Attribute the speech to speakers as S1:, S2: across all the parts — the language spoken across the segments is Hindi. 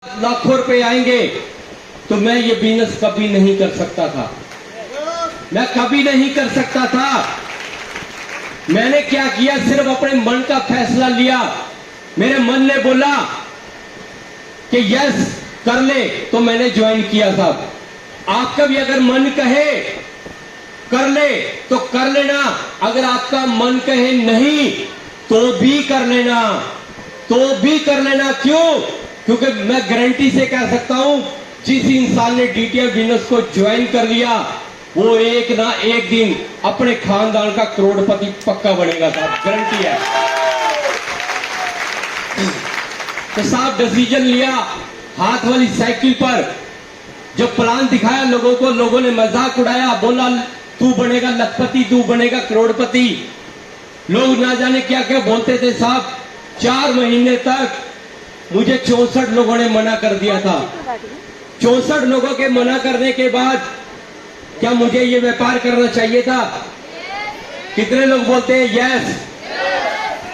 S1: लाखों रुपए आएंगे तो मैं ये बिजनेस कभी नहीं कर सकता था। मैं कभी नहीं कर सकता था। मैंने क्या किया, सिर्फ अपने मन का फैसला लिया। मेरे मन ने बोला कि यस कर ले, तो मैंने ज्वाइन किया साहब। आपका भी अगर मन कहे कर ले तो कर लेना, अगर आपका मन कहे नहीं तो भी कर लेना, तो भी कर लेना। क्यों? क्योंकि मैं गारंटी से कह सकता हूं, जिस इंसान ने डीटीएफ बिजनेस को ज्वाइन कर लिया वो एक ना एक दिन अपने खानदान का करोड़पति पक्का बनेगा साहब, गारंटी है। तो साहब डिसीजन लिया, हाथ वाली साइकिल पर जब प्लान दिखाया लोगों को, लोगों ने मजाक उड़ाया, बोला तू बनेगा लखपति, तू बनेगा करोड़पति। लोग ना जाने क्या क्या बोलते थे साहब। 4 महीने तक मुझे 64 लोगों ने मना कर दिया था। 64 लोगों के मना करने के बाद क्या मुझे ये व्यापार करना चाहिए था? कितने लोग बोलते हैं यस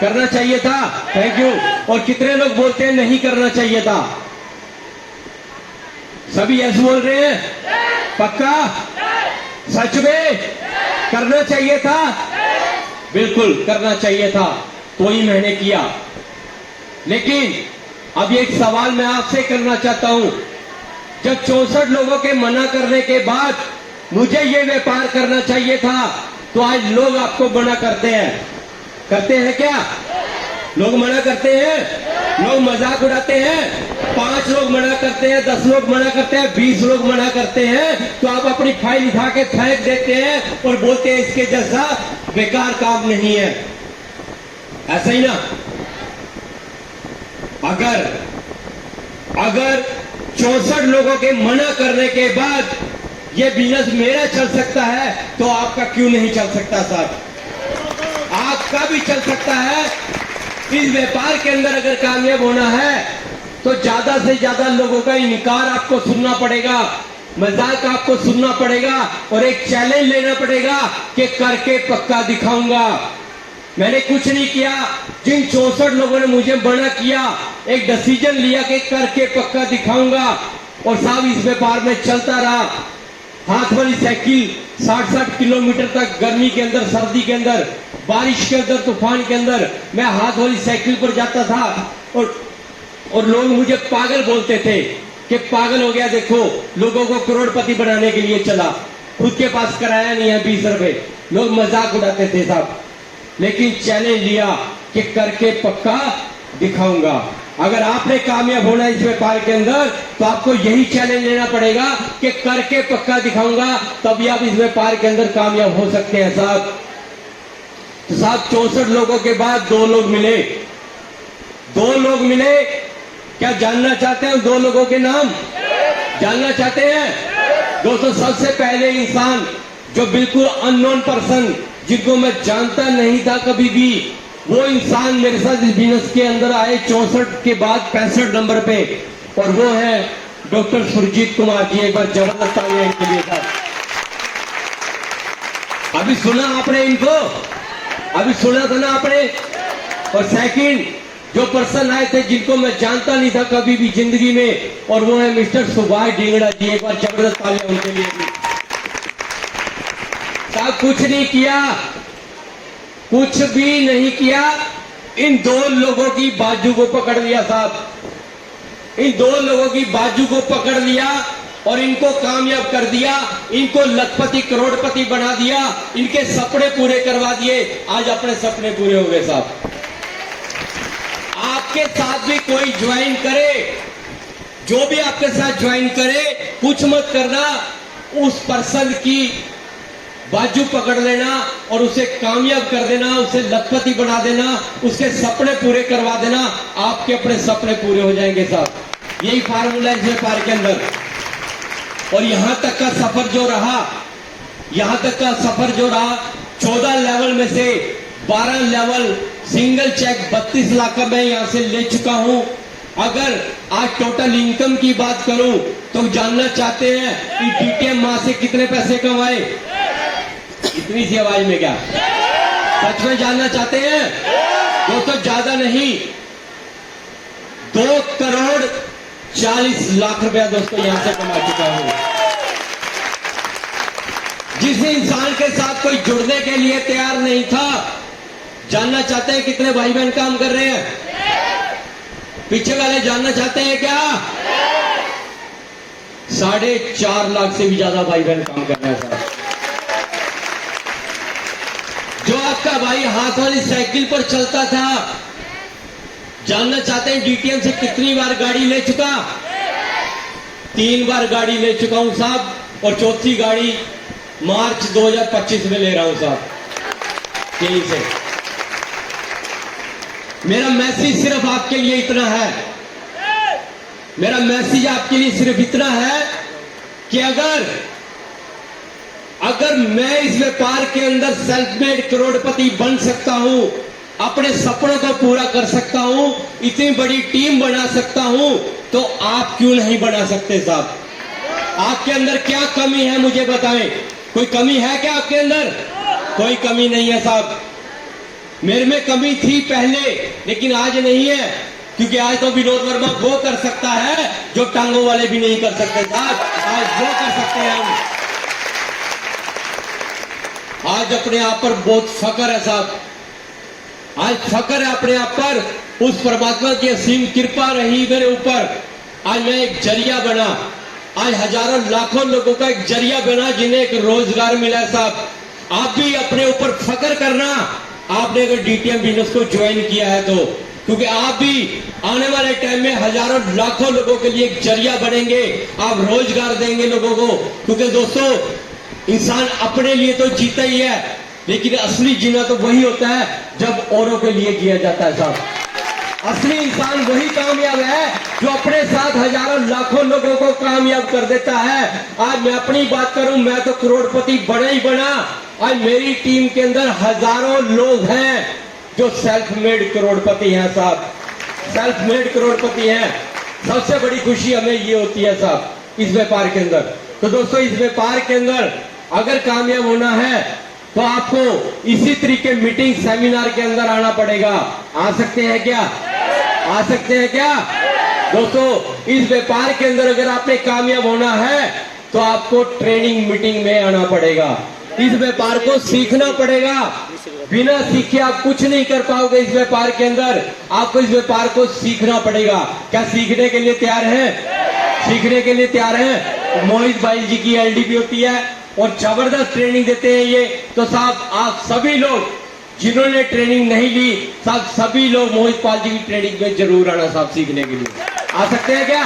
S1: करना चाहिए था? Thank you. और कितने लोग बोलते हैं नहीं करना चाहिए था? सभी यस बोल रहे हैं। पक्का? सच में करना चाहिए था? बिल्कुल करना चाहिए था, तो ही मैंने किया। लेकिन अब एक सवाल मैं आपसे करना चाहता हूं, जब 64 लोगों के मना करने के बाद मुझे ये व्यापार करना चाहिए था, तो आज लोग आपको मना करते हैं क्या? लोग मना करते हैं, लोग मजाक उड़ाते हैं। 5 लोग मना करते हैं, 10 लोग मना करते हैं, 20 लोग मना करते हैं, तो आप अपनी फाइल उठा के फेंक देते हैं और बोलते हैं इसके जैसा बेकार काम नहीं है। ऐसा ही ना? अगर 64 लोगों के मना करने के बाद ये बिजनेस मेरा चल सकता है, तो आपका क्यों नहीं चल सकता साहब? आपका भी चल सकता है। इस व्यापार के अंदर अगर कामयाब होना है तो ज्यादा से ज्यादा लोगों का इनकार आपको सुनना पड़ेगा, मजाक आपको सुनना पड़ेगा, और एक चैलेंज लेना पड़ेगा कि करके पक्का दिखाऊंगा। मैंने कुछ नहीं किया। जिन 64 लोगों ने मुझे मना किया, एक डिसीजन लिया कि करके पक्का दिखाऊंगा, और साहब इस व्यापार में चलता रहा। हाथ वाली साइकिल 60-60 किलोमीटर तक, गर्मी के अंदर, सर्दी के अंदर, बारिश के अंदर, तूफान के अंदर मैं हाथ वाली साइकिल पर जाता था, और लोग मुझे पागल बोलते थे कि पागल हो गया, देखो लोगों को करोड़पति बनाने के लिए चला, खुद के पास किराया नहीं है 20 रुपए। लोग मजाक उड़ाते थे साहब। लेकिन चैलेंज लिया कि करके पक्का दिखाऊंगा। अगर आपने कामयाब होना इस व्यापार के अंदर, तो आपको यही चैलेंज लेना पड़ेगा कि करके पक्का दिखाऊंगा, तभी आप इस व्यापार के अंदर कामयाब हो सकते हैं साहब। तो साहब 64 लोगों के बाद 2 लोग मिले। 2 लोग मिले। क्या जानना चाहते हैं 2 लोगों के नाम? जानना चाहते हैं? दोस्तों, सबसे पहले इंसान जो बिल्कुल अननोन पर्सन, जिनको मैं जानता नहीं था कभी भी, वो इंसान मेरे साथ इस बिजनेस के अंदर आए 64 के बाद 65 नंबर पे, और वो है डॉक्टर सुरजीत कुमार जी। एक बार जबरदस्त तालियां इनके लिए था। अभी सुना आपने इनको? अभी सुना था ना आपने? और सेकंड जो पर्सन आए थे, जिनको मैं जानता नहीं था कभी भी जिंदगी में, और वो है मिस्टर सुभाष ढींगड़ा जी। एक बार जबरदस्त तालियां उनके लिए भी। साहब कुछ नहीं किया, कुछ भी नहीं किया। इन 2 लोगों की बाजू को पकड़ लिया साहब। इन 2 लोगों की बाजू को पकड़ लिया और इनको कामयाब कर दिया, इनको लखपति करोड़पति बना दिया, इनके सपने पूरे करवा दिए। आज अपने सपने पूरे हो गए साहब। आपके साथ भी कोई ज्वाइन करे, जो भी आपके साथ ज्वाइन करे, कुछ मत करना, उस पर्सन की बाजू पकड़ लेना और उसे कामयाब कर देना, उसे लखपति बना देना, उसके सपने पूरे करवा देना। आपके अपने सपने पूरे हो जाएंगे साहब। यही फार्मूला है इस व्यापार के अंदर। और यहां तक का सफर जो रहा, 14 लेवल में से 12 लेवल सिंगल चेक 32 लाख का मैं यहां से ले चुका हूं। अगर आज टोटल इनकम की बात करूं तो जानना चाहते हैं कि डीटीएम मां से कितने पैसे कमाए? इतनी सी आवाज में क्या सच में जानना चाहते हैं? दोस्तों ज्यादा नहीं, 2 करोड़ 40 लाख रुपया दोस्तों यहां से कमा चुका हूं। जिस इंसान के साथ कोई जुड़ने के लिए तैयार नहीं था, जानना चाहते हैं कितने भाई बहन काम कर रहे हैं? पीछे वाले जानना चाहते हैं क्या? 4.5 लाख से भी ज्यादा भाई बहन काम कर रहे हैं साहब। जो आपका भाई हाथ वाली साइकिल पर चलता था, जानना चाहते हैं डीटीएम से कितनी बार गाड़ी ले चुका? 3 बार गाड़ी ले चुका हूं साहब, और चौथी गाड़ी मार्च 2025 में ले रहा हूं साहब यहीं से। मेरा मैसेज सिर्फ आपके लिए इतना है, मेरा मैसेज आपके लिए सिर्फ इतना है कि अगर मैं इस व्यापार के अंदर सेल्फ मेड करोड़पति बन सकता हूं, अपने सपनों को पूरा कर सकता हूं, इतनी बड़ी टीम बना सकता हूं, तो आप क्यों नहीं बना सकते साहब? आपके अंदर क्या कमी है मुझे बताएं। कोई कमी है क्या आपके अंदर? कोई कमी नहीं है साहब। मेरे में कमी थी पहले, लेकिन आज नहीं है, क्योंकि आज तो विनोद वर्मा वो कर सकता है जो टांगों वाले भी नहीं कर सकते साहब। आज वो कर सकते हैं हम। आज अपने आप पर बहुत फख्र है साहब, आज फख्र है अपने आप पर। उस परमात्मा की असीम कृपा रही मेरे ऊपर, आज मैं एक जरिया बना, आज हजारों लाखों लोगों का एक जरिया बना जिन्हें एक रोजगार मिला है साहब। आप भी अपने ऊपर फख्र करना, आपने अगर डीटीएम बिजनेस को ज्वाइन किया है तो, क्योंकि आप भी आने वाले टाइम में हजारों लाखों लोगों के लिए एक जरिया बनेंगे, आप रोजगार देंगे लोगों को। क्योंकि दोस्तों, इंसान अपने लिए तो जीता ही है, लेकिन असली जीना तो वही होता है जब औरों के लिए जिया जाता है साहब। असली इंसान वही कामयाब है जो अपने साथ हजारों लाखों लोगों को कामयाब कर देता है। आज मैं अपनी बात करूं, मैं तो करोड़पति बना ही बना। आज मेरी टीम के अंदर हजारों लोग हैं जो सेल्फ मेड करोड़पति हैं साहब, सेल्फ मेड करोड़पति हैं। सबसे बड़ी खुशी हमें ये होती है साहब इस व्यापार के अंदर। तो दोस्तों, इस व्यापार के अंदर अगर कामयाब होना है तो आपको इसी तरीके मीटिंग सेमिनार के अंदर आना पड़ेगा। आ सकते हैं क्या? आ सकते हैं क्या? दोस्तों, इस व्यापार के अंदर अगर आपने कामयाब होना है तो आपको ट्रेनिंग मीटिंग में आना पड़ेगा। इस व्यापार को सीखना पड़ेगा। बिना सीखे आप कुछ नहीं कर पाओगे इस व्यापार के अंदर। आपको इस व्यापार को सीखना पड़ेगा। क्या सीखने के लिए तैयार हैं? सीखने के लिए तैयार हैं? मोहित भाई जी की एलडीपी होती है और जबरदस्त ट्रेनिंग देते हैं ये। तो साहब, आप सभी लोग जिन्होंने ट्रेनिंग नहीं ली साहब, सभी लोग मोहित पाल जी की ट्रेनिंग में जरूर आना साहब सीखने के लिए। आ सकते हैं क्या?